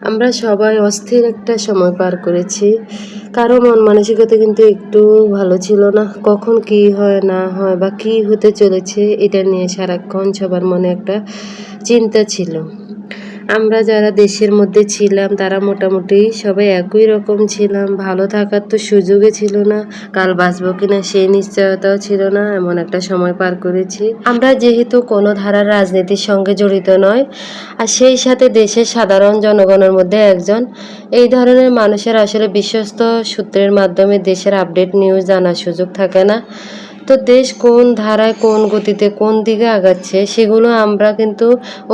আমরা সবাই অস্থির একটা সময় পার করেছি। কারো মন মানসিকতা কিন্তু একটু ভালো ছিল না। কখন কি হয় না হয় বা কি হতে চলেছে এটা নিয়ে সারাক্ষণ সবার মনে একটা চিন্তা ছিল। আমরা যারা দেশের মধ্যে ছিলাম তারা মোটামুটি সবাই একই রকম ছিলাম। ভালো থাকার তো সুযোগই ছিল না। কাল বাঁচবো কিনা সেই নিশ্চয়তাও ছিল না। এমন একটা সময় পার করেছি। আমরা যেহেতু কোনো ধারার রাজনীতির সঙ্গে জড়িত নয়, আর সেই সাথে দেশের সাধারণ জনগণের মধ্যে একজন, এই ধরনের মানুষের আসলে বিশ্বস্ত সূত্রের মাধ্যমে দেশের আপডেট নিউজ জানার সুযোগ থাকে না। তো দেশ কোন ধারায় কোন গতিতে কোন দিকে আগাচ্ছে সেগুলো আমরা কিন্তু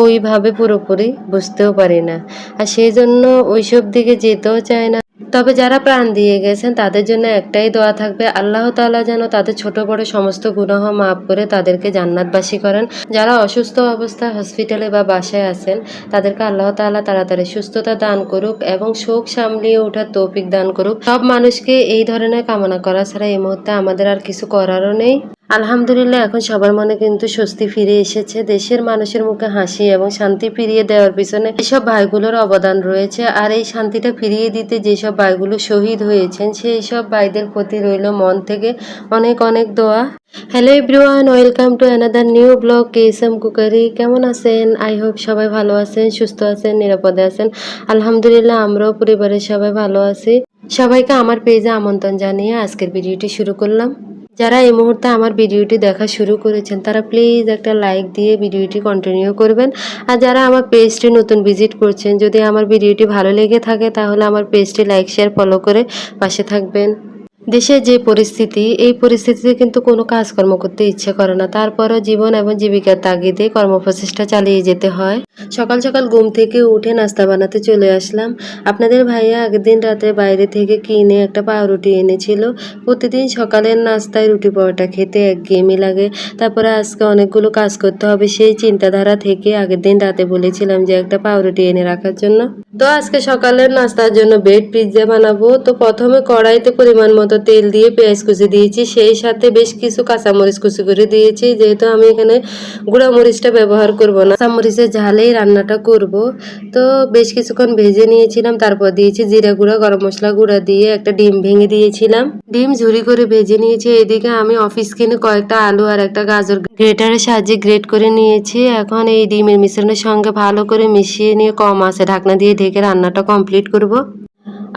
ওইভাবে পুরোপুরি বুঝতেও পারি না। আর সেই জন্য ওইসব দিকে যেতেও চায় না। তবে যারা প্রাণ দিয়ে গেছেন তাদের জন্য একটাই দোয়া থাকবে, আল্লাহ তাআলা যেন তাদের ছোট বড় সমস্ত গুনাহ মাফ করে তাদেরকে জান্নাতবাসী করেন। যারা অসুস্থ অবস্থায় হসপিটালে বা বাসায় আছেন তাদেরকে আল্লাহ তাআলা তাড়াতাড়ি সুস্থতা দান করুক এবং শোক সামলিয়ে ওঠার তৌফিক দান করুক। সব মানুষকে এই ধরনের কামনা করা ছাড়া এই মুহূর্তে আমাদের আর কিছু করারও নেই। আলহামদুলিল্লাহ এখন সবার মনে কিন্তু স্বস্তি ফিরে এসেছে। দেশের মানুষের মুখে হাসি এবং শান্তি ফিরিয়ে দেওয়ার পিছনে এসব ভাইগুলোর অবদান রয়েছে। আর এই শান্তিটা ফিরিয়ে দিতে যেসব ভাইগুলো শহীদ হয়েছেন সেই সব ভাইদের প্রতি রইল মন থেকে অনেক অনেক দোয়া। Hello everyone, welcome to another new blog KSM cookery. কেমন আছেন? আই হোপ সবাই ভালো আছেন, সুস্থ আছেন, নিরাপদে আছেন। আলহামদুলিল্লাহ আমরাও পরিবারের সবাই ভালো আছি। সবাইকে আমার পেজে আমন্ত্রণ জানিয়ে আজকের ভিডিওটি শুরু করলাম। যারা এই মুহূর্তে আমার ভিডিওটি দেখা শুরু করেছেন তারা প্লিজ একটা লাইক দিয়ে ভিডিওটি কন্টিনিউ করবেন। আর যারা আমার পেজটি নতুন ভিজিট করছেন, যদি আমার ভিডিওটি ভালো লেগে থাকে তাহলে আমার পেজটি লাইক শেয়ার ফলো করে পাশে থাকবেন। দেশের যে পরিস্থিতি, এই পরিস্থিতিতে কিন্তু কোনো কাজকর্ম করতে ইচ্ছে করে না। তারপরও জীবন এবং জীবিকার তাগিদে কর্মপ্রচেষ্টা চালিয়ে যেতে হয়। সকাল সকাল ঘুম থেকে উঠে নাস্তা বানাতে চলে আসলাম। আপনাদের ভাইয়া আগের দিন রাতে বাইরে থেকে কিনে একটা পাউরুটি এনেছিল। প্রতিদিন সকালের নাস্তায় রুটি পরোটা খেতে একঘেয়েমি লাগে। তারপরে আজকে অনেকগুলো কাজ করতে হবে, সেই চিন্তাধারা থেকে আগের দিন রাতে বলেছিলাম যে একটা পাউরুটি এনে রাখার জন্য। তো আজকে সকালের নাস্তার জন্য ব্রেড পিৎজা বানাবো। তো প্রথমে কড়াইতে পরিমাণ মতো তেল দিয়ে পেঁয়াজ কুচি দিয়েছি, সেই সাথে বেশ কিছু কাঁচামরিচ কুচি করে দিয়েছি। যেহেতু আমি এখানে গুঁড়া মরিচটা ব্যবহার করব না, কাঁচামরিচের ঝালেই রান্নাটা করব। তো বেশ কিছুক্ষণ ভেজে নিয়েছিলাম, তারপর দিয়েছি জিরা গুঁড়া, গরম মশলা গুঁড়া দিয়ে একটা ডিম ভেঙে দিয়েছিলাম। ডিম ঝুরি করে ভেজে নিয়েছি। এদিকে আমি অফিস কিনে কয়েকটা আলু আর একটা গাজর গ্রেটারের সাহায্যে গ্রেট করে নিয়েছি। এখন এই ডিমের মিশ্রণের সঙ্গে ভালো করে মিশিয়ে নিয়ে কম আঁচে ঢাকনা দিয়ে ঢেকে রান্নাটা কমপ্লিট করব।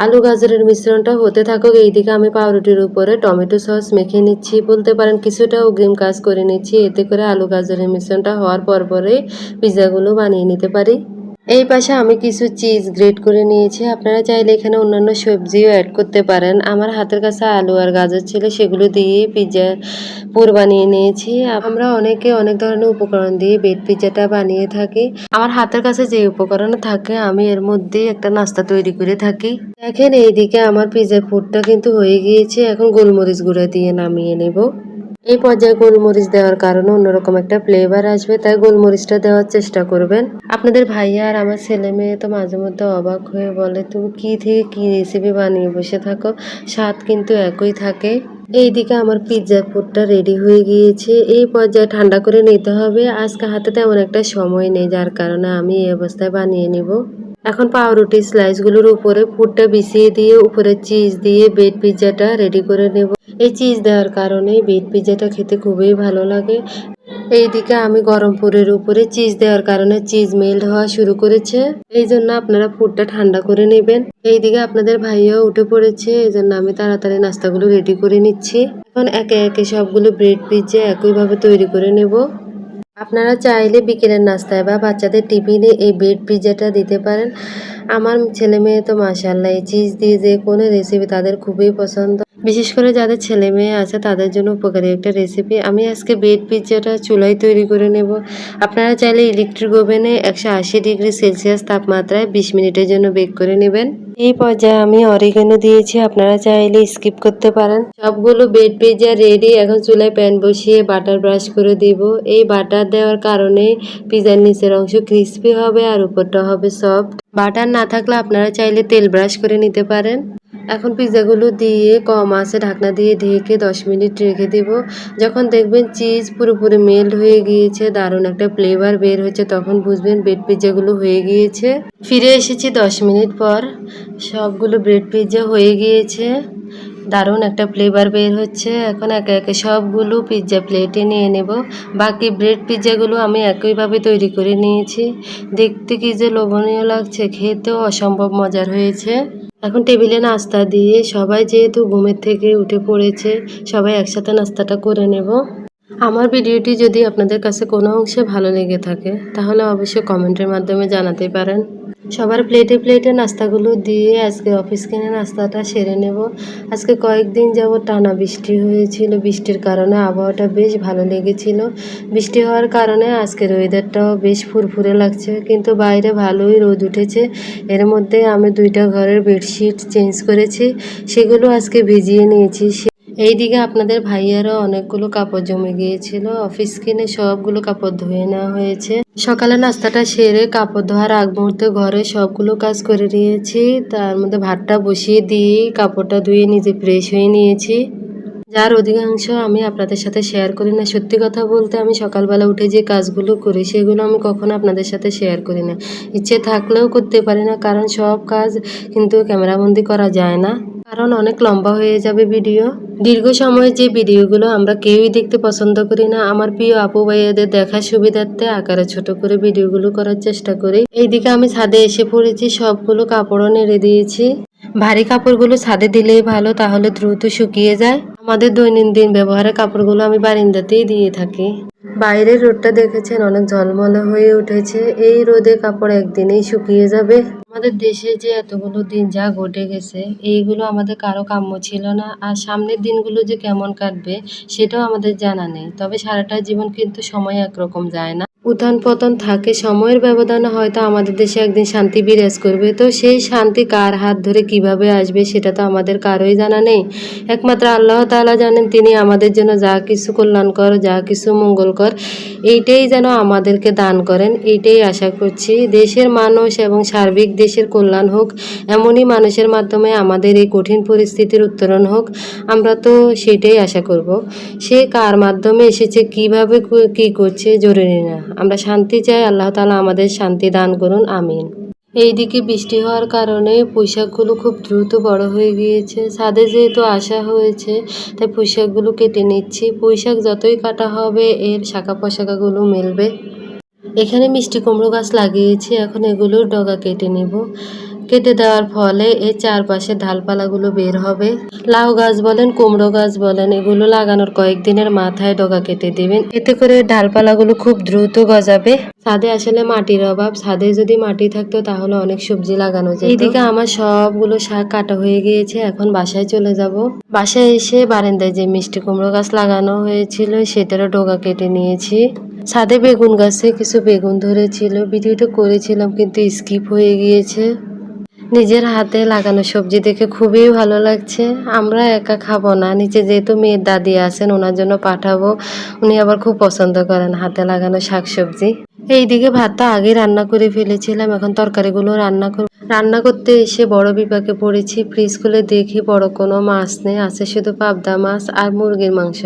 আলু গাজরের মিশ্রণটা হতে থাকুক, এইদিকে আমি পাউরুটির উপরে টমেটো সস মেখে নিচ্ছি। বলতে পারেন কিছুটা অগ্রিম কাজ করে নিচ্ছি, এতে করে আলু গাজরের মিশ্রণটা হওয়ার পরে পিৎজাগুলো বানিয়ে নিতে পারি। এই পাশে আমি কিছু চিজ গ্রেট করে নিয়েছি। আপনারা চাইলে এখানে অন্যান্য সবজিও অ্যাড করতে পারেন। আমার হাতের কাছে আলু আর গাজর ছিল, সেগুলো দিয়েই পিৎজা পুর বানিয়ে নিয়েছি। আমরা অনেকে অনেক ধরনের উপকরণ দিয়ে ব্রেড পিৎজাটা বানিয়ে থাকি। আমার হাতের কাছে যে উপকরণ থাকে আমি এর মধ্যেই একটা নাস্তা তৈরি করে থাকি। দেখেন এইদিকে আমার পিৎজার পুরটা কিন্তু হয়ে গিয়েছে। এখন গোলমরিচ গুঁড়া দিয়ে নামিয়ে নেব। এই পর্যায়ে গোলমরিচ দেওয়ার কারণে অন্যরকম একটা ফ্লেভার আসবে, তাই গোলমরিচটা দেওয়ার চেষ্টা করবেন। আপনাদের ভাইয়া আর আমার ছেলে মেয়ে তো মাঝে মধ্যে অবাক হয়ে বলে, তুমি কি থেকে কি রেসিপি বানিয়ে বসে থাকো, স্বাদ কিন্তু একই থাকে। এইদিকে আমার পিৎজার পুরটা রেডি হয়ে গিয়েছে। এই পর্যায়ে ঠান্ডা করে নিতে হবে। আজকে হাতে তেমন একটা সময় নেই, যার কারণে আমি এই অবস্থায় বানিয়ে নিব। এখন পাউরুটি স্লাইসগুলোর উপরে পুরটা বিছিয়ে দিয়ে উপরে চিজ দিয়ে ব্রেড পিৎজাটা রেডি করে নেব। এই চিজ দেওয়ার কারণে ব্রেড পিৎজাটা খেতে খুবই ভালো লাগে। এইদিকে আমি গরম পুরের উপরে চিজ দেওয়ার কারণে চিজ মেল্ট হওয়া শুরু করেছে। এই জন্য আপনারা পুরটা ঠান্ডা করে নেবেন। এইদিকে আপনাদের ভাইয়াও উঠে পড়েছে, এই জন্য আমি তাড়াতাড়ি নাস্তাগুলো রেডি করে নিচ্ছি। এখন একে একে সবগুলো ব্রেড পিৎজা একইভাবে তৈরি করে নেব। আপনারা চাইলে বিকেলের নাস্তায় বা বাচ্চাদের টিফিনে এই ব্রেড পিৎজাটা দিতে পারেন। আমার ছেলে মেয়ে তো মাশাআল্লাহ এই চিজ দিয়ে যে কোনো রেসিপি তাদের খুবই পছন্দ। বিশেষ করে যাদের ছেলে মেয়ে আছে তাদের জন্য উপকারী একটা রেসিপি। আমি আজকে ব্রেড পিৎজাটা চুলায় তৈরি করে নেব। আপনারা চাইলে ইলেকট্রিক ওভেনে 180 ডিগ্রি সেলসিয়াস তাপমাত্রায় 20 মিনিটের জন্য বেক করে নেবেন। এই পর্যায়ে আমি অরিগানো দিয়েছি, আপনারা চাইলে স্কিপ করতে পারেন। সবগুলো ব্রেড পিৎজা রেডি। এখন চুলায় প্যান বসিয়ে বাটার ব্রাশ করে দিব। এই বাটার দেওয়ার কারণে পিৎজার নিচের অংশ ক্রিস্পি হবে আর উপরটা হবে সফট। বাটার না থাকলে আপনারা চাইলে তেল ব্রাশ করে নিতে পারেন। এখন পিৎজাগুলো দিয়ে কম আঁচে ঢাকনা দিয়ে ঢেকে 10 মিনিট রেখে দেব। যখন দেখবেন চিজ পুরোপুরি মেল্ট হয়ে গিয়েছে, দারুণ একটা ফ্লেভার বের হচ্ছে, তখন বুঝবেন ব্রেড পিৎজাগুলো হয়ে গিয়েছে। ফিরে এসেছি 10 মিনিট পর, সবগুলো ব্রেড পিৎজা হয়ে গিয়েছে, দারুণ একটা ফ্লেভার বের হচ্ছে। এখন একে একে সবগুলো পিৎজা প্লেটে নিয়ে নেব। বাকি ব্রেড পিৎজাগুলো আমি একইভাবে তৈরি করে নিয়েছি। দেখতে কি যে লোভনীয় লাগছে, খেতেও অসম্ভব মজার হয়েছে। এখন টেবিলে নাস্তা দিয়ে সবাই যেহেতু ঘুমের থেকে উঠে পড়েছে, সবাই একসাথে নাস্তাটা করে নেব। আমার ভিডিওটি যদি আপনাদের কাছে কোনো অংশে ভালো লেগে থাকে তাহলে অবশ্যই কমেন্টের মাধ্যমে জানাতে পারেন। সবার প্লেটে প্লেটে নাস্তাগুলো দিয়ে আজকে অফিস কিনে নাস্তাটা সেরে নেব। আজকে কয়েকদিন যাবত টানা বৃষ্টি হয়েছিল, বৃষ্টির কারণে আবহাওয়াটা বেশ ভালো লেগেছিল। বৃষ্টি হওয়ার কারণে আজকের ওয়েদারটাও বেশ ফুরফুরে লাগছে, কিন্তু বাইরে ভালোই রোদ উঠেছে। এর মধ্যে আমি 2টা ঘরের বেডশিট চেঞ্জ করেছি, সেগুলো আজকে ভিজিয়ে নিয়েছি। এইদিকে আপনাদের ভাইয়ারও অনেকগুলো কাপড় জমে গিয়েছিল, অফিস কিনে সবগুলো কাপড় ধুয়ে নেওয়া হয়েছে। সকালে নাস্তাটা সেরে কাপড় ধোয়ার আগ মুহূর্তে ঘরে সবগুলো কাজ করে নিয়েছি, তার মধ্যে ভাতটা বসিয়ে দিয়ে কাপড়টা ধুয়ে নিজে ফ্রেশ হয়ে নিয়েছি, যার অধিকাংশ আমি আপনাদের সাথে শেয়ার করি না। সত্যি কথা বলতে আমি সকালবেলা উঠে যে কাজগুলো করি সেগুলো আমি কখনো আপনাদের সাথে শেয়ার করি না, ইচ্ছে থাকলেও করতে পারি না, কারণ সব কাজ কিন্তু ক্যামেরাবন্দি করা যায় না, কারণ অনেক লম্বা হয়ে যাবে ভিডিও। দীর্ঘ সময়ের যে ভিডিওগুলো আমরা কেউই দেখতে পছন্দ করি না, আমার প্রিয় আপু ভাইয়াদের দেখার সুবিধার্থে আকারে ছোট করে ভিডিওগুলো করার চেষ্টা করি। এইদিকে আমি ছাদে এসে পড়েছি, সবগুলো কাপড়ও নেড়ে দিয়েছি। ভারী কাপড়গুলো ছাদে দিলেই ভালো, তাহলে দ্রুত শুকিয়ে যায়। আমাদের দৈনন্দিন ব্যবহারের কাপড়গুলো আমি বারান্দাতেই দিয়ে থাকি। বাইরের রোদটা দেখেছেন অনেক ঝলমলে হয়ে উঠেছে, এই রোদে কাপড় একদিনেই শুকিয়ে যাবে। আমাদের দেশে যে এতগুলো দিন যা ঘটে গেছে, এইগুলো আমাদের কারো কাম্য ছিল না, আর সামনের দিনগুলো যে কেমন কাটবে সেটাও আমাদের জানা নেই। তবে সারাটা জীবন কিন্তু সময় একরকম যায় না, উত্থান পতন থাকে, সময়ের ব্যবধানে হয়তো আমাদের দেশে একদিন শান্তি বিরাজ করবে। তো সেই শান্তি কার হাত ধরে কিভাবে আসবে সেটা তো আমাদের কারোই জানা নেই, একমাত্র আল্লাহ তাআলা জানেন। তিনি আমাদের জন্য যা কিছু কল্যাণকর, যা কিছু মঙ্গলকর, এইটাই যেন আমাদেরকে দান করেন, এইটাই আশা করছি। দেশের মানুষ এবং সার্বিক দেশের কল্যাণ হোক, এমনই মানুষের মাধ্যমে আমাদের এই কঠিন পরিস্থিতির উত্তরণ হোক, আমরা তো সেটাই আশা করব। সে কার মাধ্যমে এসেছে, কিভাবে কি করছে জরুরি না, আমরা শান্তি চাই, আল্লাহ তাআলা আমাদের শান্তি দান করুন, আমিন। এইদিকে বৃষ্টি হওয়ার কারণে পুঁইশাকগুলো খুব দ্রুত বড় হয়ে গিয়েছে, ছাদে যেহেতু আসা হয়েছে তাই পুঁইশাকগুলো কেটে নিচ্ছি। পুঁইশাক যতই কাটা হবে এর শাখা পোশাকাগুলো মেলবে। এখানে মিষ্টি কুমড়ো গাছ লাগিয়েছি, এখন এগুলোর ডগা কেটে নেব। কেটে দেওয়ার ফলে এর চারপাশে ডালপালাগুলো বের হবে। লাউ গাছ বলেন, কুমড়ো গাছ বলেন, এগুলো লাগানোর কয়েকদিনের মাথায় ডগা কেটে দেবেন, এতে করে ডালপালাগুলো খুব দ্রুত গজাবে। ছাদে আসলে মাটির অভাব, ছাদে যদি মাটি থাকতো তাহলে অনেক সবজি লাগানো যেত। এইদিকে আমার সবগুলো শাক কাটা হয়ে গিয়েছে, এখন বাসায় চলে যাব। বাসায় এসে বারান্দায় যে মিষ্টি কুমড়ো গাছ লাগানো হয়েছিল সেটারও ডগা কেটে নিয়েছি। ছাদে বেগুন গাছে কিছু বেগুন ধরেছিল, ভিডিওটা করেছিলাম কিন্তু স্কিপ হয়ে গিয়েছে। নিজের হাতে লাগানো সবজি দেখে খুবই ভালো লাগছে। আমরা একা খাবো না, নিচে যেহেতু মেয়ের দাদি আছেন ওনার জন্য পাঠাবো, উনি আবার খুব পছন্দ করেন হাতে লাগানো শাকসবজি। এইদিকে ভাতটা আগে রান্না করে ফেলেছিলাম, এখন তরকারিগুলো রান্না করতে এসে বড় বিপাকে পড়েছি। ফ্রিজ খুলে দেখি বড় কোনো মাছ নেই, আছে শুধু পাবদা মাছ আর মুরগির মাংস।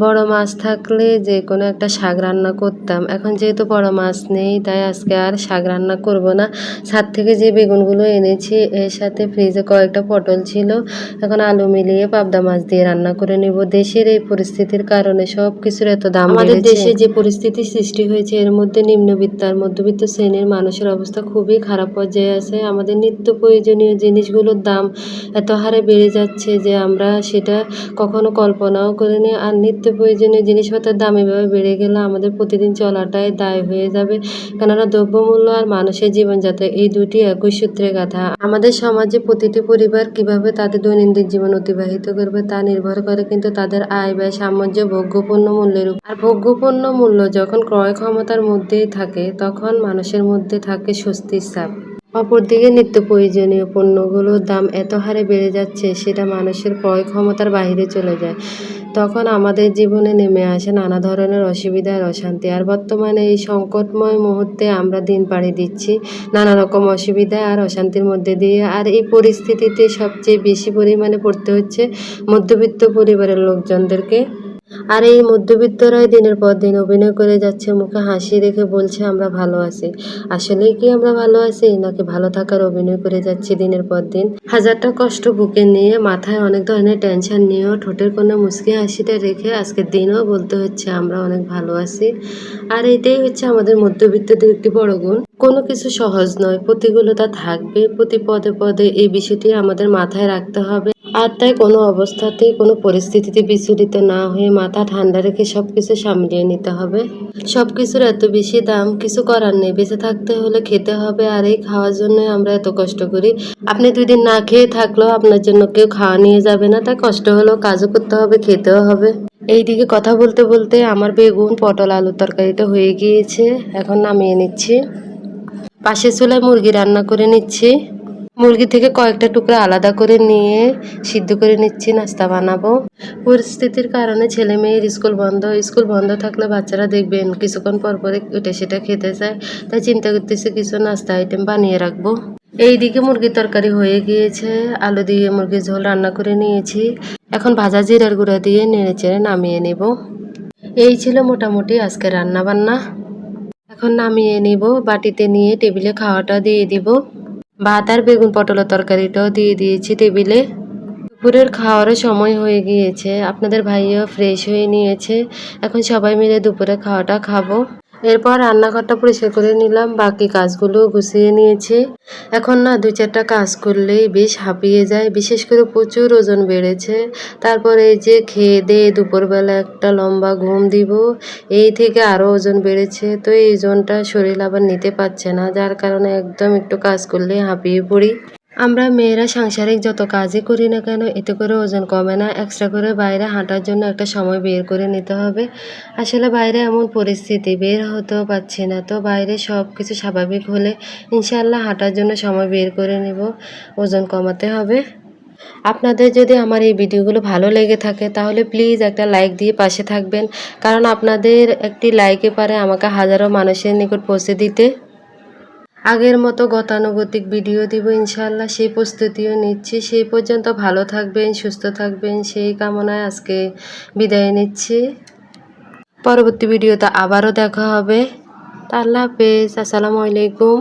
বড় মাছ থাকলে যে কোনো একটা শাক রান্না করতাম, এখন যেহেতু বড় মাছ নেই তাই আজকে আর শাক রান্না করব না। ছাদ থেকে যে বেগুনগুলো এনেছি এর সাথে ফ্রিজে কয়েকটা পটল ছিল, এখন আলু মিলিয়ে পাবদা মাছ দিয়ে রান্না করে নেব। দেশের এই পরিস্থিতির কারণে সব কিছুর এত দাম বেড়েছে। আমাদের দেশে যে পরিস্থিতি সৃষ্টি হয়েছে এর মধ্যে নিম্নবিত্ত আর মধ্যবিত্ত শ্রেণীর মানুষের অবস্থা খুবই খারাপ পর্যায়ে আছে। আমাদের নিত্য প্রয়োজনীয় জিনিসগুলোর দাম এত হারে বেড়ে যাচ্ছে যে আমরা সেটা কখনো কল্পনাও করিনি। আর নিত্য প্রয়োজনীয় জিনিসপত্রের দাম এভাবে বেড়ে গেলে আমাদের প্রতিদিন চলাটাই দায় হয়ে যাবে, কেননা দ্রব্যমূল্য আর মানুষের জীবনযাত্রা এই দুটি একই সূত্রে গাঁথা। আমাদের সমাজে প্রতিটি পরিবার কিভাবে তাদের দৈনন্দিন জীবন অতিবাহিত করবে তা নির্ভর করে কিন্তু তাদের আয় ব্যয় সামঞ্জস্য ভোগ্যপণ্য মূল্যের উপর। আর ভোগ্যপণ্য মূল্য যখন ক্রয় ক্ষমতার মধ্যেই থাকে তখন মানুষের মধ্যে থাকে স্বস্তির ছাপ। অপরদিকে নিত্য প্রয়োজনীয় পণ্যগুলোর দাম এত হারে বেড়ে যাচ্ছে, সেটা মানুষের ক্রয় ক্ষমতার বাইরে চলে যায়। তখন আমাদের জীবনে নেমে আসে নানা ধরনের অসুবিধা আর অশান্তি। আর বর্তমানে এই সংকটময় মুহূর্তে আমরা দিন পাড়ি দিচ্ছি নানা রকম অসুবিধা আর অশান্তির মধ্যে দিয়ে। আর এই পরিস্থিতিতে সবচেয়ে বেশি পরিমাণে পড়তে হচ্ছে মধ্যবিত্ত পরিবারের লোকজনদেরকে। আর এই মধ্যবিত্তরাই দিনের পর দিন অভিনয় করে যাচ্ছে, মুখে হাসি রেখে বলছে আমরা ভালো আছি। আসলেই কি আমরা ভালো আছি, নাকি ভালো থাকার অভিনয় করে যাচ্ছি দিনের পর দিন? হাজারটা কষ্ট বুকে নিয়ে, মাথায় অনেক ধরনের টেনশন নিয়েও ঠোঁটের কোণে মুচকি হাসিটা রেখে আজকের দিনও বলতে হচ্ছে আমরা অনেক ভালো আছি। আর এটাই হচ্ছে আমাদের মধ্যবিত্তদের একটি বড় গুণ। কোনো কিছু সহজ নয়, প্রতিকূলতা থাকবে প্রতি পদে পদে, এই বিষয়টি আমাদের মাথায় রাখতে হবে। আর তাই কোনো অবস্থাতেই কোনো পরিস্থিতিতে বিচলিত না হয়ে মাথা ঠান্ডা রেখে সব কিছু সামলিয়ে নিতে হবে। সব কিছুর এত বেশি দাম, কিছু করার নেই, বেঁচে থাকতে হলে খেতে হবে। আর এই খাওয়ার জন্যই আমরা এত কষ্ট করি। আপনি 2 দিন না খেয়ে থাকলেও আপনার জন্য কেউ খাওয়া নিয়ে যাবে না, তাই কষ্ট হলেও কাজও করতে হবে, খেতেও হবে। এইদিকে কথা বলতে বলতে আমার বেগুন পটল আলুর তরকারিটা হয়ে গিয়েছে, এখন নামিয়ে নিচ্ছি। পাশের চুলায় মুরগি রান্না করে নিচ্ছি। মুরগি থেকে কয়েকটা টুকরা আলাদা করে নিয়ে সিদ্ধ করে নিচ্ছি, নাস্তা বানাবো। পরিস্থিতির কারণে ছেলে মেয়ের স্কুল বন্ধ। স্কুল বন্ধ থাকলে বাচ্চারা দেখবেন কিছুক্ষণ পর পরে এটা সেটা খেতে চায়, তাই চিন্তা করতেছি কিছু নাস্তা আইটেম বানিয়ে রাখবো। এইদিকে মুরগির তরকারি হয়ে গিয়েছে, আলু দিয়ে মুরগির ঝোল রান্না করে নিয়েছি। এখন ভাজা জিরার গুঁড়া দিয়ে নেড়ে চেড়ে নামিয়ে নেব। এই ছিল মোটামুটি আজকে রান্না বান্না। এখন নামিয়ে নিব, বাটিতে নিয়ে টেবিলে খাওয়াটা দিয়ে দিব। ভাত আর বেগুন পটলের তরকারিটাও দিয়ে দিয়েছি টেবিলে। দুপুরের খাওয়ারও সময় হয়ে গিয়েছে, আপনাদের ভাইও ফ্রেশ হয়ে নিয়েছে। এখন সবাই মিলে দুপুরে খাওয়াটা খাবো। এরপর রান্নাঘরটা পরিষ্কার করে নিলাম, বাকি কাজগুলো গুছিয়ে নিয়েছি। এখন না 2-4টা কাজ করলেই বেশ হাঁপিয়ে যায়, বিশেষ করে প্রচুর ওজন বেড়েছে। তারপরে এই যে খেয়ে দিয়ে দুপুরবেলা একটা লম্বা ঘুম দিব, এই থেকে আরও ওজন বেড়েছে। তো এই ওজনটা শরীর আবার নিতে পারছে না, যার কারণে একদম একটু কাজ করলেই হাঁপিয়ে পড়ি। আমরা মেয়েরা সাংসারিক যত কাজই করি না কেন, এতে করে ওজন কমে না। এক্সট্রা করে বাইরে হাঁটার জন্য একটা সময় বের করে নিতে হবে। আসলে বাইরে এমন পরিস্থিতি, বের হতেও পারছি না। তো বাইরে সব কিছু স্বাভাবিক হলে ইনশাআল্লাহ হাঁটার জন্য সময় বের করে নেব। ওজন কমাতে হবে। আপনাদের যদি আমার এই ভিডিওগুলো ভালো লেগে থাকে তাহলে প্লিজ একটা লাইক দিয়ে পাশে থাকবেন, কারণ আপনাদের একটি লাইকে পারে আমাকে হাজারো মানুষের নিকট পৌঁছে দিতে। আগের মতো গতানুগতিক ভিডিও দিব ইনশাআল্লাহ, সেই প্রস্তুতিও নিচ্ছি। সেই পর্যন্ত ভালো থাকবেন, সুস্থ থাকবেন, সেই কামনায় আজকে বিদায় নিচ্ছি। পরবর্তী ভিডিওতে আবারও দেখা হবে। আল্লাহ হাফেজ, আসসালামু আলাইকুম।